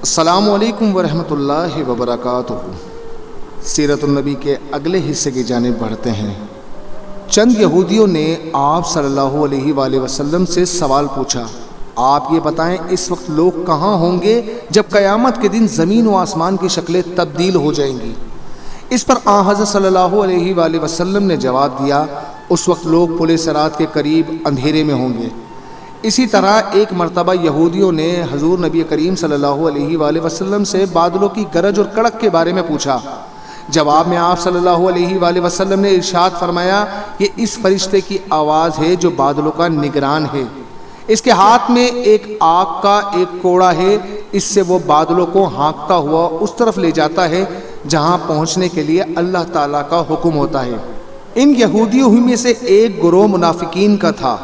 السلام علیکم ورحمۃ اللہ وبرکاتہ۔ سیرت النبی کے اگلے حصے کی جانب بڑھتے ہیں۔ چند یہودیوں نے آپ صلی اللہ علیہ وآلہ وسلم سے سوال پوچھا، آپ یہ بتائیں اس وقت لوگ کہاں ہوں گے جب قیامت کے دن زمین و آسمان کی شکلیں تبدیل ہو جائیں گی؟ اس پر آن حضرت صلی اللہ علیہ وآلہ وسلم نے جواب دیا، اس وقت لوگ پل صراط کے قریب اندھیرے میں ہوں گے۔ اسی طرح ایک مرتبہ یہودیوں نے حضور نبی کریم صلی اللہ علیہ وآلہ وسلم سے بادلوں کی گرج اور کڑک کے بارے میں پوچھا۔ جواب میں آپ صلی اللہ علیہ وآلہ وسلم نے ارشاد فرمایا، یہ اس فرشتے کی آواز ہے جو بادلوں کا نگران ہے، اس کے ہاتھ میں ایک آگ کا ایک کوڑا ہے، اس سے وہ بادلوں کو ہانکتا ہوا اس طرف لے جاتا ہے جہاں پہنچنے کے لیے اللہ تعالیٰ کا حکم ہوتا ہے۔ ان یہودیوں میں سے ایک گروہ منافقین کا تھا۔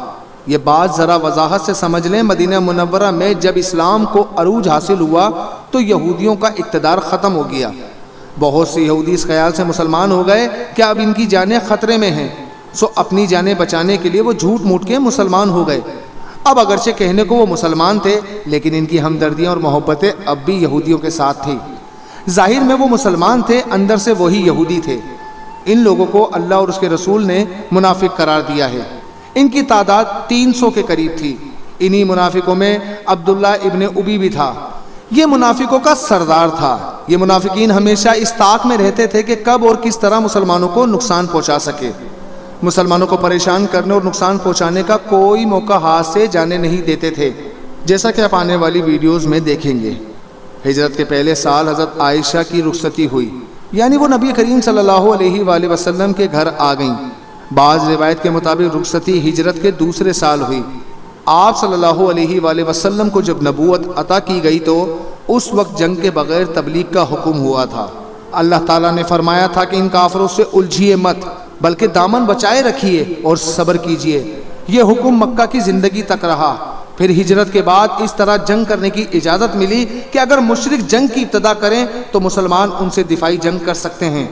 یہ بات ذرا وضاحت سے سمجھ لیں، مدینہ منورہ میں جب اسلام کو عروج حاصل ہوا تو یہودیوں کا اقتدار ختم ہو گیا۔ بہت سے یہودی اس خیال سے مسلمان ہو گئے کہ اب ان کی جانیں خطرے میں ہیں، سو اپنی جانیں بچانے کے لیے وہ جھوٹ موٹ کے مسلمان ہو گئے۔ اب اگرچہ کہنے کو وہ مسلمان تھے، لیکن ان کی ہمدردیاں اور محبتیں اب بھی یہودیوں کے ساتھ تھی۔ ظاہر میں وہ مسلمان تھے، اندر سے وہی یہودی تھے۔ ان لوگوں کو اللہ اور اس کے رسول نے منافق قرار دیا ہے۔ ان کی تعداد 300 کے قریب تھی۔ انہی منافقوں میں عبداللہ ابن ابی بھی تھا۔ یہ منافقوں کا سردار تھا۔ یہ منافقین ہمیشہ اس طاق میں رہتے تھے کہ کب اور کس طرح مسلمانوں کو نقصان پہنچا سکے۔ مسلمانوں کو پریشان کرنے اور نقصان پہنچانے کا کوئی موقع ہاتھ سے جانے نہیں دیتے تھے، جیسا کہ آپ آنے والی ویڈیوز میں دیکھیں گے۔ ہجرت کے پہلے سال حضرت عائشہ کی رخصتی ہوئی، یعنی وہ نبی کریم صلی اللہ علیہ وآلہ وسلم کے گھر آ گئیں۔ بعض روایت کے مطابق رخصتی ہجرت کے دوسرے سال ہوئی۔ آپ صلی اللہ علیہ وآلہ وسلم کو جب نبوت عطا کی گئی تو اس وقت جنگ کے بغیر تبلیغ کا حکم ہوا تھا۔ اللہ تعالیٰ نے فرمایا تھا کہ ان کافروں سے الجھیے مت، بلکہ دامن بچائے رکھیے اور صبر کیجیے۔ یہ حکم مکہ کی زندگی تک رہا۔ پھر ہجرت کے بعد اس طرح جنگ کرنے کی اجازت ملی کہ اگر مشرک جنگ کی ابتدا کریں تو مسلمان ان سے دفاعی جنگ کر سکتے ہیں،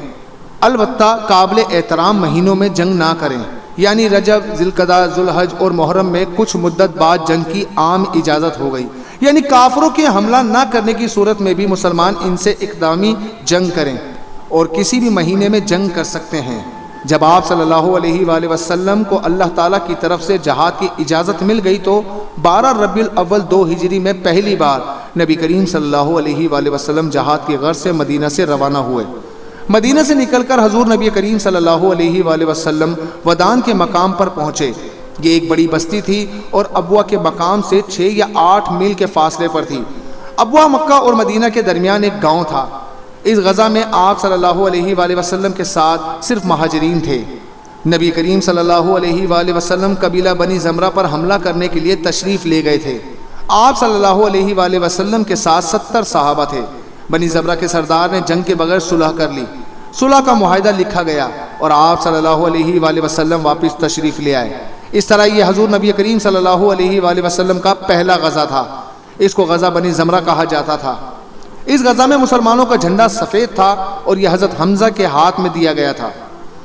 البتہ قابل احترام مہینوں میں جنگ نہ کریں، یعنی رجب، ذوالقعدہ، ذوالحج اور محرم میں کچھ مدت بعد جنگ کی عام اجازت ہو گئی، یعنی کافروں کے حملہ نہ کرنے کی صورت میں بھی مسلمان ان سے اقدامی جنگ کریں اور کسی بھی مہینے میں جنگ کر سکتے ہیں۔ جب آپ صلی اللہ علیہ وآلہ وسلم کو اللہ تعالیٰ کی طرف سے جہاد کی اجازت مل گئی تو 12 ربیع الاول 2 ہجری میں پہلی بار نبی کریم صلی اللہ علیہ وآلہ وسلم جہاد کی غرض سے مدینہ سے روانہ ہوئے۔ مدینہ سے نکل کر حضور نبی کریم صلی اللہ علیہ وآلہ وسلم ودان کے مقام پر پہنچے۔ یہ ایک بڑی بستی تھی اور ابوا کے مقام سے 6 یا 8 میل کے فاصلے پر تھی۔ ابوا مکہ اور مدینہ کے درمیان ایک گاؤں تھا۔ اس غزہ میں آپ صلی اللہ علیہ وآلہ وسلم کے ساتھ صرف مہاجرین تھے۔ نبی کریم صلی اللہ علیہ وآلہ وسلم قبیلہ بنی زمرہ پر حملہ کرنے کے لیے تشریف لے گئے تھے۔ آپ صلی اللہ علیہ وآلہ وسلم کے ساتھ 70 صحابہ تھے۔ بنی زمرہ کے سردار نے جنگ کے بغیر صلح کر لی۔ صلح کا معاہدہ لکھا گیا اور آپ صلی اللہ علیہ وآلہ وسلم واپس تشریف لے آئے۔ اس طرح یہ حضور نبی کریم صلی اللہ علیہ وآلہ وسلم کا پہلا غزہ تھا۔ اس کو غزہ بنی زمرہ کہا جاتا تھا۔ اس غزہ میں مسلمانوں کا جھنڈا سفید تھا اور یہ حضرت حمزہ کے ہاتھ میں دیا گیا تھا۔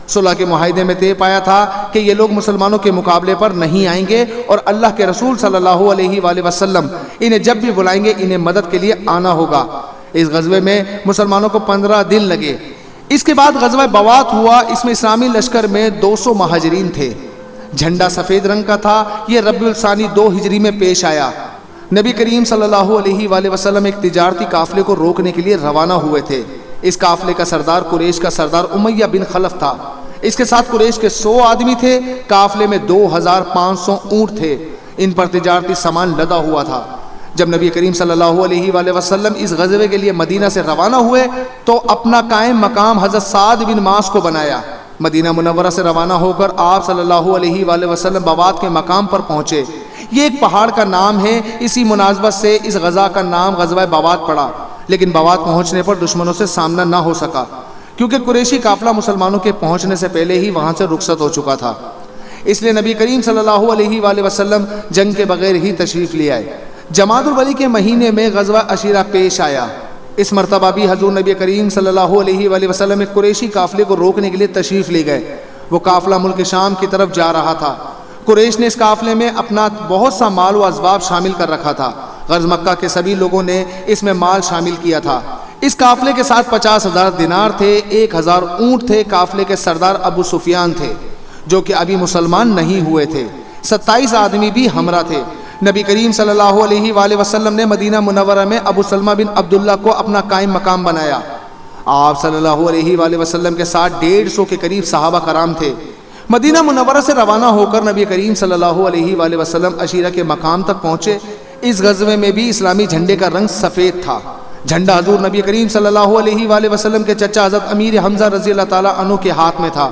صلح کے معاہدے میں طے پایا تھا کہ یہ لوگ مسلمانوں کے مقابلے پر نہیں آئیں گے اور اللہ کے رسول صلی اللہ علیہ وآلہ وسلم انہیں جب بھی بلائیں گے انہیں مدد کے لیے آنا ہوگا۔ اس غزوے میں مسلمانوں کو 15 دن لگے۔ اس کے بعد غزوہ بوات ہوا۔ اس میں اسلامی لشکر میں 200 مہاجرین تھے۔ جھنڈا سفید رنگ کا تھا۔ یہ ربیع الثانی 2 ہجری میں پیش آیا۔ نبی کریم صلی اللہ علیہ وآلہ وسلم ایک تجارتی قافلے کو روکنے کے لیے روانہ ہوئے تھے۔ اس قافلے کا سردار قریش کا سردار امیہ بن خلف تھا۔ اس کے ساتھ قریش کے 100 آدمی تھے۔ قافلے میں 2500 اونٹ تھے۔ ان پر تجارتی سامان لدا ہوا تھا۔ جب نبی کریم صلی اللہ علیہ وآلہ وسلم اس غزوے کے لیے مدینہ سے روانہ ہوئے تو اپنا قائم مقام حضرت سعد بن معاذ کو بنایا۔ مدینہ منورہ سے روانہ ہو کر آپ صلی اللہ علیہ وآلہ وسلم بوات کے مقام پر پہنچے۔ یہ ایک پہاڑ کا نام ہے، اسی مناسبت سے اس غزہ کا نام غزوہ بوات پڑا، لیکن بوات پہنچنے پر دشمنوں سے سامنا نہ ہو سکا کیونکہ قریشی قافلہ مسلمانوں کے پہنچنے سے پہلے ہی وہاں سے رخصت ہو چکا تھا۔ اس لیے نبی کریم صلی اللہ علیہ وآلہ وسلم جنگ کے بغیر ہی تشریف لے آئے۔ جمادی الاولی کے مہینے میں غزوہ عشیرہ پیش آیا۔ اس مرتبہ بھی حضور نبی کریم صلی اللہ علیہ وآلہ وسلم ایک قریشی قافلے کو روکنے کے لیے تشریف لے گئے۔ وہ قافلہ ملک شام کی طرف جا رہا تھا۔ قریش نے اس قافلے میں اپنا بہت سا مال و اسباب شامل کر رکھا تھا۔ غرض مکہ کے سبھی لوگوں نے اس میں مال شامل کیا تھا۔ اس قافلے کے ساتھ 50,000 دینار تھے، 1,000 اونٹ تھے۔ قافلے کے سردار ابو سفیان تھے جو کہ ابھی مسلمان نہیں ہوئے تھے۔ 27 آدمی بھی ہمراہ تھے۔ نبی کریم صلی اللہ علیہ وآلہ وسلم نے مدینہ منورہ میں ابو سلمہ بن عبداللہ کو اپنا قائم مقام بنایا۔ آپ صلی اللہ علیہ وآلہ وسلم کے ساتھ 150 کے قریب صحابہ کرام تھے۔ مدینہ منورہ سے روانہ ہو کر نبی کریم صلی اللہ علیہ وآلہ وسلم عشیرہ کے مقام تک پہنچے۔ اس غزوے میں بھی اسلامی جھنڈے کا رنگ سفید تھا۔ جھنڈا حضور نبی کریم صلی اللہ علیہ وآلہ وسلم کے چچا حضرت امیر حمزہ رضی اللہ تعالیٰ عنہ کے ہاتھ میں تھا۔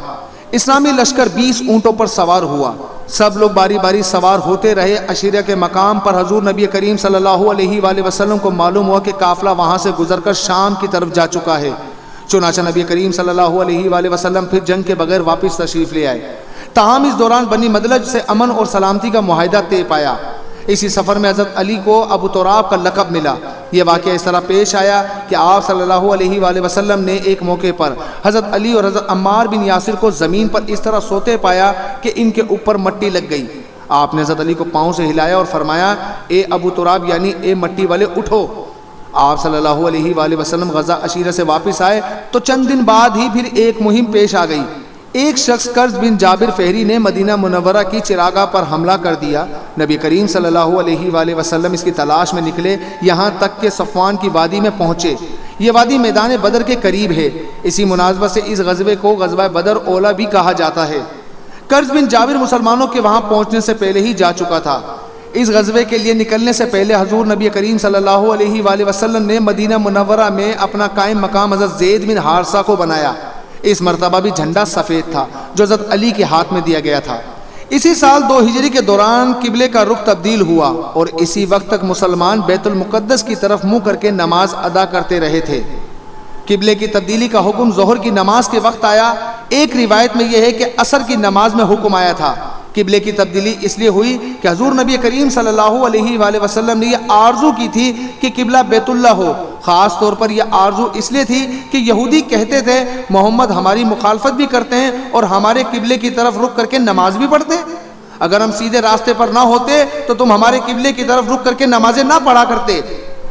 اسلامی لشکر 20 اونٹوں پر سوار ہوا۔ سب لوگ باری باری سوار ہوتے رہے۔ عشیرہ کے مقام پر حضور نبی کریم صلی اللہ علیہ وآلہ وسلم کو معلوم ہوا کہ قافلہ وہاں سے گزر کر شام کی طرف جا چکا ہے۔ چنانچہ نبی کریم صلی اللہ علیہ وآلہ وسلم پھر جنگ کے بغیر واپس تشریف لے آئے۔ تاہم اس دوران بنی مدلج سے امن اور سلامتی کا معاہدہ طے پایا۔ اسی سفر میں حضرت علی کو ابو تراب کا لقب ملا۔ یہ واقعہ اس طرح پیش آیا کہ آپ صلی اللہ علیہ وآلہ وسلم نے ایک موقع پر حضرت علی اور حضرت عمار بن یاسر کو زمین پر اس طرح سوتے پایا کہ ان کے اوپر مٹی لگ گئی۔ آپ نے حضرت علی کو پاؤں سے ہلایا اور فرمایا، اے ابو تراب یعنی اے مٹی والے اٹھو۔ آپ صلی اللہ علیہ وآلہ وسلم غزہ عشیرہ سے واپس آئے تو چند دن بعد ہی پھر ایک مہم پیش آ گئی۔ ایک شخص قرظ بن جابر فہری نے مدینہ منورہ کی چراگاہ پر حملہ کر دیا۔ نبی کریم صلی اللہ علیہ وآلہ وسلم اس کی تلاش میں نکلے، یہاں تک کہ صفوان کی وادی میں پہنچے۔ یہ وادی میدان بدر کے قریب ہے۔ اسی مناسبت سے اس غزوے کو غزوہ بدر اولا بھی کہا جاتا ہے۔ قرظ بن جابر مسلمانوں کے وہاں پہنچنے سے پہلے ہی جا چکا تھا۔ اس غزوے کے لیے نکلنے سے پہلے حضور نبی کریم صلی اللہ علیہ وآلہ وسلم نے مدینہ منورہ میں اپنا قائم مقام حضرت زید بن حارثہ کو بنایا۔ اس مرتبہ بھی جھنڈا سفید تھا جو حضرت علی کے ہاتھ میں دیا گیا تھا۔ اسی سال 2 ہجری کے دوران قبلے کا رخ تبدیل ہوا اور اسی وقت تک مسلمان بیت المقدس کی طرف منہ کر کے نماز ادا کرتے رہے تھے۔ قبلے کی تبدیلی کا حکم ظہر کی نماز کے وقت آیا۔ ایک روایت میں یہ ہے کہ عصر کی نماز میں حکم آیا تھا۔ قبلے کی تبدیلی اس لیے ہوئی کہ حضور نبی کریم صلی اللہ علیہ وآلہ وسلم نے یہ آرزو کی تھی کہ قبلہ بیت اللہ ہو۔ خاص طور پر یہ آرزو اس لیے تھی کہ یہودی کہتے تھے محمد ہماری مخالفت بھی کرتے ہیں اور ہمارے قبلے کی طرف رخ کر کے نماز بھی پڑھتے ہیں۔ اگر ہم سیدھے راستے پر نہ ہوتے تو تم ہمارے قبلے کی طرف رخ کر کے نمازیں نہ پڑھا کرتے۔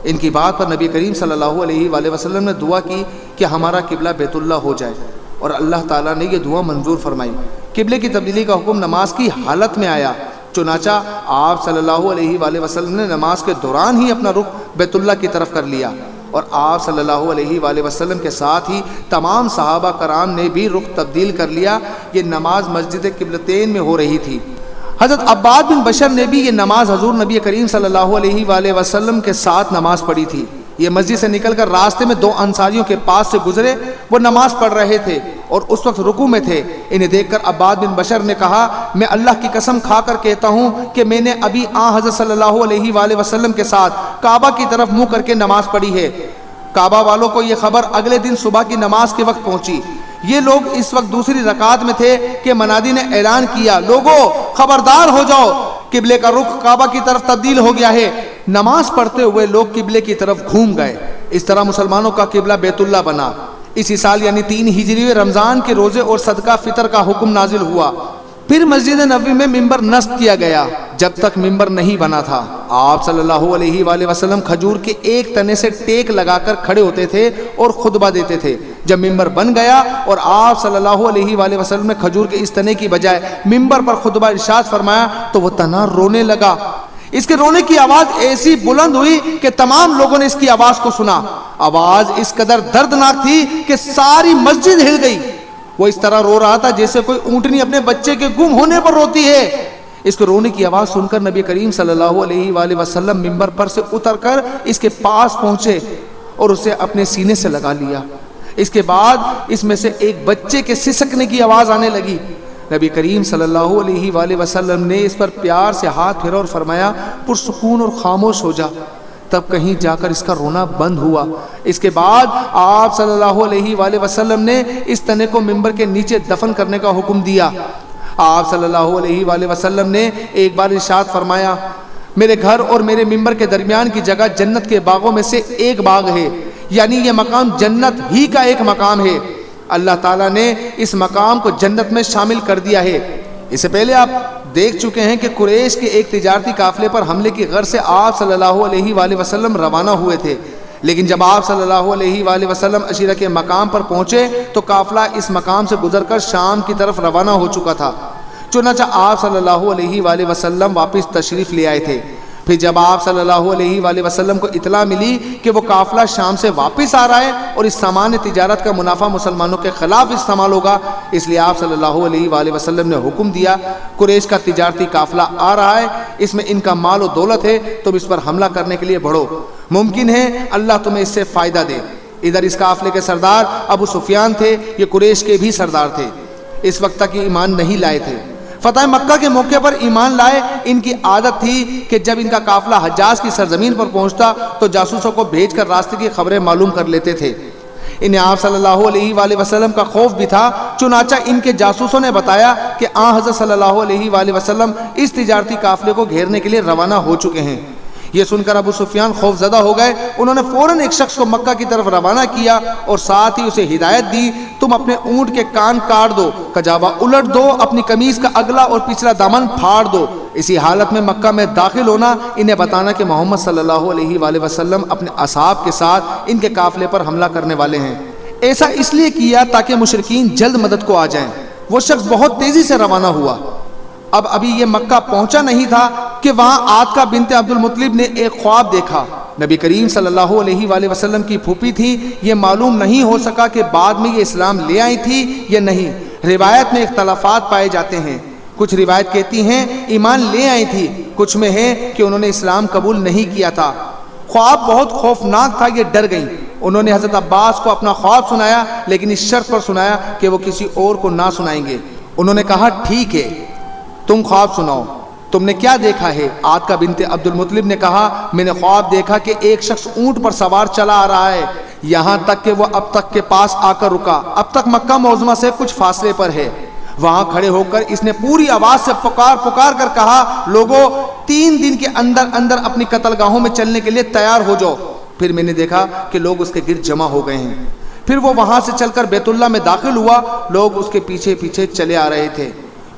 ان کی بات پر نبی کریم صلی اللہ علیہ وآلہ وسلم نے دعا کی کہ ہمارا قبلہ بیت اللہ ہو جائے، اور اللہ تعالیٰ نے یہ دعا منظور فرمائی۔ قبلے کی تبدیلی کا حکم نماز کی حالت میں آیا۔ چنانچہ آپ صلی اللہ علیہ وآلہ وسلم نے نماز کے دوران ہی اپنا رخ بیت اللہ کی طرف کر لیا، اور آپ صلی اللہ علیہ وآلہ وسلم کے ساتھ ہی تمام صحابہ کرام نے بھی رخ تبدیل کر لیا۔ یہ نماز مسجد قبلتین میں ہو رہی تھی۔ حضرت عباد بن بشر نے بھی یہ نماز حضور نبی کریم صلی اللہ علیہ وآلہ وسلم کے ساتھ نماز پڑھی تھی۔ یہ مسجد سے نکل کر راستے میں 2 انصاریوں کے پاس سے گزرے۔ وہ نماز پڑھ رہے تھے اور اس وقت رکوع میں تھے۔ انہیں دیکھ کر عباد بن بشر نے کہا، میں اللہ کی قسم کھا کر کہتا ہوں کہ میں نے ابھی حضرت صلی اللہ علیہ وآلہ وسلم کے ساتھ کعبہ کی طرف منہ کر کے نماز پڑھی ہے۔ کعبہ والوں کو یہ خبر اگلے دن صبح کی نماز کے وقت پہنچی۔ یہ لوگ اس وقت دوسری رکعت میں تھے کہ منادی نے اعلان کیا، لوگو خبردار ہو جاؤ، قبلے کا رخ کعبہ کی طرف تبدیل ہو گیا ہے۔ نماز پڑھتے ہوئے لوگ قبلے کی طرف گھوم گئے۔ اس طرح مسلمانوں کا قبلہ بیت اللہ بنا۔ اسی سال یعنی 3 ہجری میں رمضان کے روزے اور صدقہ فطر کا حکم نازل ہوا۔ پھر مسجد نبوی میں ممبر نصب کیا گیا۔ جب تک ممبر نہیں بنا تھا آپ صلی اللہ علیہ وآلہ وسلم کھجور کے ایک تنے سے ٹیک لگا کر کھڑے ہوتے تھے اور خطبہ دیتے تھے۔ جب ممبر بن گیا اور آپ صلی اللہ علیہ وآلہ وسلم نے کھجور کے اس تنے کی بجائے ممبر پر خطبہ ارشاد فرمایا تو وہ تنا رونے لگا۔ اس کے رونے کی آواز ایسی بلند ہوئی کہ تمام لوگوں نے اس کی آواز کو سنا۔ آواز اس قدر دردناک تھی کہ ساری مسجد ہل گئی۔ وہ اس طرح رو رہا تھا جیسے کوئی اونٹنی اپنے بچے کے گم ہونے پر روتی ہے۔ اس کے رونے کی آواز سن کر نبی کریم صلی اللہ علیہ وآلہ وسلم ممبر پر سے اتر کر اس کے پاس پہنچے اور اسے اپنے سینے سے لگا لیا۔ اس کے بعد اس میں سے ایک بچے کے سسکنے کی آواز آنے لگی۔ نبی کریم صلی اللہ علیہ وآلہ وسلم نے اس پر پیار سے ہاتھ پھیرا اور فرمایا، پرسکون اور خاموش ہو جا۔ تب کہیں جا کر اس کا رونا بند ہوا۔ اس کے بعد آپ صلی اللہ علیہ وآلہ وسلم نے اس تنے کو ممبر کے نیچے دفن کرنے کا حکم دیا۔ آپ صلی اللہ علیہ وآلہ وسلم نے ایک بار ارشاد فرمایا، میرے گھر اور میرے ممبر کے درمیان کی جگہ جنت کے باغوں میں سے ایک باغ ہے، یعنی یہ مقام جنت ہی کا ایک مقام ہے۔ اللہ تعالیٰ نے اس مقام کو جنت میں شامل کر دیا ہے۔ اس سے پہلے آپ دیکھ چکے ہیں کہ قریش کے ایک تجارتی قافلے پر حملے کی غرض سے آپ صلی اللہ علیہ وآلہ وسلم روانہ ہوئے تھے، لیکن جب آپ صلی اللہ علیہ وآلہ وسلم عشیرہ کے مقام پر پہنچے تو قافلہ اس مقام سے گزر کر شام کی طرف روانہ ہو چکا تھا۔ چنانچہ آپ صلی اللہ علیہ وآلہ وسلم واپس تشریف لے آئے تھے۔ پھر جب آپ صلی اللہ علیہ وآلہ وسلم کو اطلاع ملی کہ وہ قافلہ شام سے واپس آ رہا ہے اور اس سامان تجارت کا منافع مسلمانوں کے خلاف استعمال ہوگا، اس لیے آپ صلی اللہ علیہ وآلہ وسلم نے حکم دیا، قریش کا تجارتی قافلہ آ رہا ہے، اس میں ان کا مال و دولت ہے، تم اس پر حملہ کرنے کے لیے بڑھو، ممکن ہے اللہ تمہیں اس سے فائدہ دے۔ ادھر اس قافلے کے سردار ابو سفیان تھے، یہ قریش کے بھی سردار تھے، اس وقت تک ایمان نہیں لائے تھے۔ فتح مکہ کے موقع پر ایمان لائے۔ ان کی عادت تھی کہ جب ان کا قافلہ حجاز کی سرزمین پر پہنچتا تو جاسوسوں کو بھیج کر راستے کی خبریں معلوم کر لیتے تھے۔ انہیں آپ صلی اللہ علیہ وآلہ وسلم کا خوف بھی تھا، چنانچہ ان کے جاسوسوں نے بتایا کہ آن حضرت صلی اللہ علیہ وآلہ وسلم اس تجارتی قافلے کو گھیرنے کے لیے روانہ ہو چکے ہیں۔ یہ سن کر ابو سفیان خوف زدہ ہو گئے۔ انہوں نے فوراً ایک شخص کو مکہ کی طرف روانہ کیا اور ساتھ ہی اسے ہدایت دی، تم اپنے اونٹ کے کان کاٹ دو، کجاوا الٹ دو، اپنی قمیص کا اگلا اور پچھلا دامن پھاڑ دو، اسی حالت میں مکہ میں داخل ہونا، انہیں بتانا کہ محمد صلی اللہ علیہ وآلہ وسلم اپنے اصحاب کے ساتھ ان کے قافلے پر حملہ کرنے والے ہیں۔ ایسا اس لیے کیا تاکہ مشرکین جلد مدد کو آ جائیں۔ وہ شخص بہت تیزی سے روانہ ہوا۔ اب ابھی یہ مکہ پہنچا نہیں تھا کہ وہاں عاتکہ بنت عبد المطلب نے ایک خواب دیکھا۔ نبی کریم صلی اللہ علیہ وآلہ وسلم کی پھوپھی تھی۔ یہ معلوم نہیں ہو سکا کہ بعد میں یہ اسلام لے آئی تھی یا نہیں، روایت میں اختلافات پائے جاتے ہیں۔ کچھ روایت کہتی ہیں ایمان لے آئی تھی، کچھ میں ہے کہ انہوں نے اسلام قبول نہیں کیا تھا۔ خواب بہت خوفناک تھا، یہ ڈر گئیں۔ انہوں نے حضرت عباس کو اپنا خواب سنایا، لیکن اس شرط پر سنایا کہ وہ کسی اور کو نہ سنائیں گے۔ انہوں نے کہا ٹھیک ہے، تم خواب سناؤ، تم نے کیا دیکھا ہے؟ عاتکہ بنت عبد المطلب نے کہا میں نے خواب دیکھا کہ ایک شخص اونٹ پر سوار چلا آ رہا ہے، یہاں تک کہ وہ اب تک کے پاس آ کر رکا۔ اب تک مکہ معظمہ سے کچھ فاصلے پر ہے۔ وہاں کھڑے ہو کر اس نے پوری آواز سے پکار کر کہا لوگوں 3 دن کے اندر اندر اپنی قتل گاہوں میں چلنے کے لیے تیار ہو جاؤ۔ پھر میں نے دیکھا کہ لوگ اس کے گرد جمع ہو گئے ہیں۔ پھر وہ وہاں سے چل کر بیت اللہ میں داخل ہوا، لوگ اس کے پیچھے پیچھے چلے آ رہے تھے۔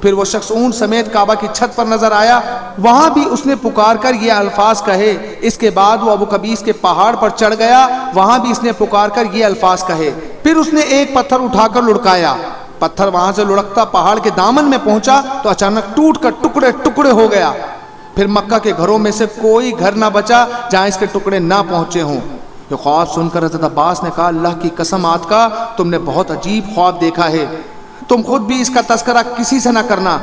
پھر وہ شخص اونٹ سمیت کعبہ کی چھت پر نظر آیا، وہاں بھی اس نے پکار کر یہ الفاظ کہے۔ اس کے بعد وہ ابو قبیس کے پہاڑ پر چڑھ گیا، وہاں بھی اس نے پکار کر یہ الفاظ کہے۔ پھر اس نے ایک پتھر اٹھا کر لڑکایا، پتھر وہاں سے لڑکتا پہاڑ کے دامن میں پہنچا تو اچانک ٹوٹ کر ٹکڑے ٹکڑے ہو گیا۔ پھر مکہ کے گھروں میں سے کوئی گھر نہ بچا جہاں اس کے ٹکڑے نہ پہنچے ہوں۔ یہ خواب سن کر حضرت عباس نے کہا اللہ کی قسم عاتکہ تم نے بہت عجیب خواب دیکھا ہے، تم خود بھی اس کا تذکرہ کسی سے نہ کرنا۔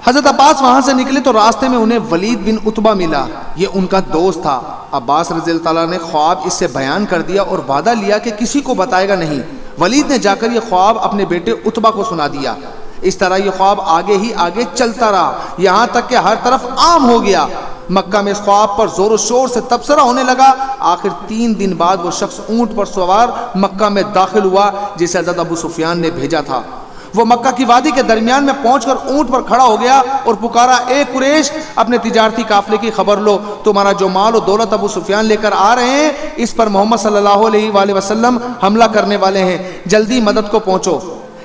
حضرت عباس وہاں سے نکلے تو راستے میں انہیں ولید بن عتبہ ملا، یہ ان کا دوست تھا۔ عباس رضی اللہ تعالیٰ نے خواب اس سے بیان کر دیا اور وعدہ لیا کہ کسی کو بتائے گا نہیں۔ ولید نے جا کر یہ خواب اپنے بیٹے عتبہ کو سنا دیا۔ اس طرح یہ خواب آگے ہی آگے چلتا رہا، یہاں تک کہ ہر طرف عام ہو گیا۔ مکہ میں اس خواب پر زور و شور سے تبصرہ ہونے لگا۔ آخر 3 دن بعد وہ شخص اونٹ پر سوار مکہ میں داخل ہوا جسے حضرت ابو سفیان نے بھیجا تھا۔ وہ مکہ کی وادی کے درمیان میں پہنچ کر اونٹ پر کھڑا ہو گیا اور پکارا اے قریش اپنے تجارتی قافلے کی خبر لو، تمہارا جو مال و دولت ابو سفیان لے کر آ رہے ہیں اس پر محمد صلی اللہ علیہ وآلہ وسلم حملہ کرنے والے ہیں، جلدی مدد کو پہنچو۔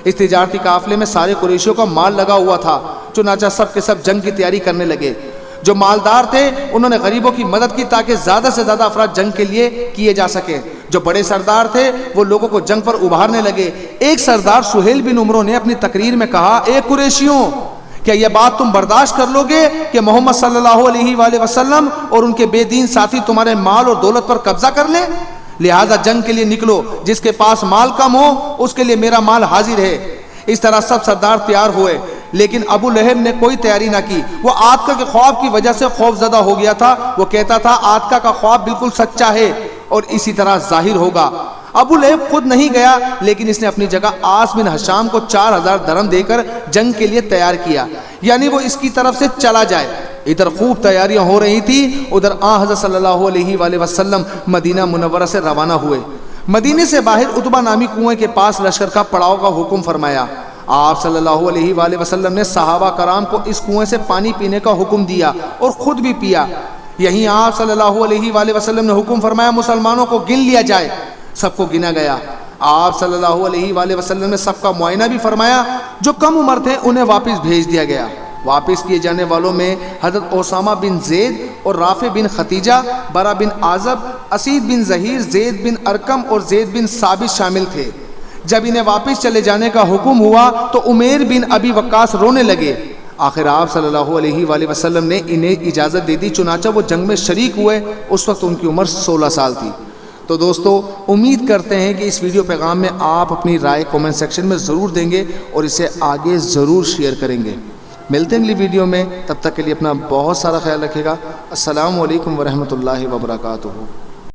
اس تجارتی قافلے میں سارے قریشیوں کا مال لگا ہوا تھا، چنانچہ سب کے سب جنگ کی تیاری کرنے لگے۔ جو مالدار تھے انہوں نے غریبوں کی مدد کی تاکہ زیادہ سے زیادہ افراد جنگ کے لیے کیے جا سکے۔ جو بڑے سردار تھے وہ لوگوں کو جنگ پر ابھارنے لگے۔ ایک سردار سہیل بن عمرو نے اپنی تقریر میں کہا اے قریشیوں کیا یہ بات تم برداشت کر لو گے کہ محمد صلی اللہ علیہ وآلہ وسلم اور ان کے بے دین ساتھی تمہارے مال اور دولت پر قبضہ کر لیں؟ لہٰذا جنگ کے لیے نکلو، جس کے پاس مال کم ہو اس کے لیے میرا مال حاضر ہے۔ اس طرح سب سردار تیار ہوئے، لیکن ابو لہب نے کوئی تیاری نہ کی۔ وہ عاتکہ کے خواب کی وجہ سے خوف زدہ ہو گیا تھا۔ وہ کہتا تھا عاتکہ کا خواب بالکل سچا ہے اور اسی طرح ظاہر ہوگا۔ ابو لہب خود نہیں گیا، لیکن اس نے اپنی جگہ عاص بن ہشام کو 4000 درہم دے کر جنگ کے لیے تیار کیا، یعنی وہ اس کی طرف سے چلا جائے۔ ادھر خوب تیاریاں ہو رہی تھی، ادھر حضرت صلی اللہ علیہ وآلہ وسلم مدینہ منورہ سے روانہ ہوئے۔ مدینے سے باہر عتبہ نامی کنویں کے پاس لشکر کا پڑاؤ کا حکم فرمایا۔ آپ صلی اللہ علیہ وآلہ وسلم نے صحابہ کرام کو اس کنویں سے پانی پینے کا حکم دیا اور خود بھی پیا۔ یہیں آپ صلی اللہ علیہ وآلہ وسلم نے حکم فرمایا مسلمانوں کو گن لیا جائے، سب کو گنا گیا۔ آپ صلی اللہ علیہ وآلہ وسلم نے سب کا معائنہ بھی فرمایا، جو کم عمر تھے انہیں واپس بھیج دیا گیا۔ واپس کیے جانے والوں میں حضرت اسامہ بن زید اور رافع بن ختیجہ، برا بن عازب، اسید بن ظہیر، زید بن ارقم اور زید بن ثابت شامل تھے۔ جب انہیں واپس چلے جانے کا حکم ہوا تو عمیر بن ابی وقاص رونے لگے۔ آخر آپ صلی اللہ علیہ وآلہ وسلم نے انہیں اجازت دے دی، چنانچہ وہ جنگ میں شریک ہوئے۔ اس وقت ان کی عمر 16 سال تھی۔ تو دوستو، امید کرتے ہیں کہ اس ویڈیو پیغام میں آپ اپنی رائے کومنٹ سیکشن میں ضرور دیں گے اور اسے آگے ضرور شیئر کریں گے۔ ملتے ہیں اگلی ویڈیو میں، تب تک کے لیے اپنا بہت سارا خیال رکھے گا۔ السلام علیکم ورحمۃ اللہ وبرکاتہ۔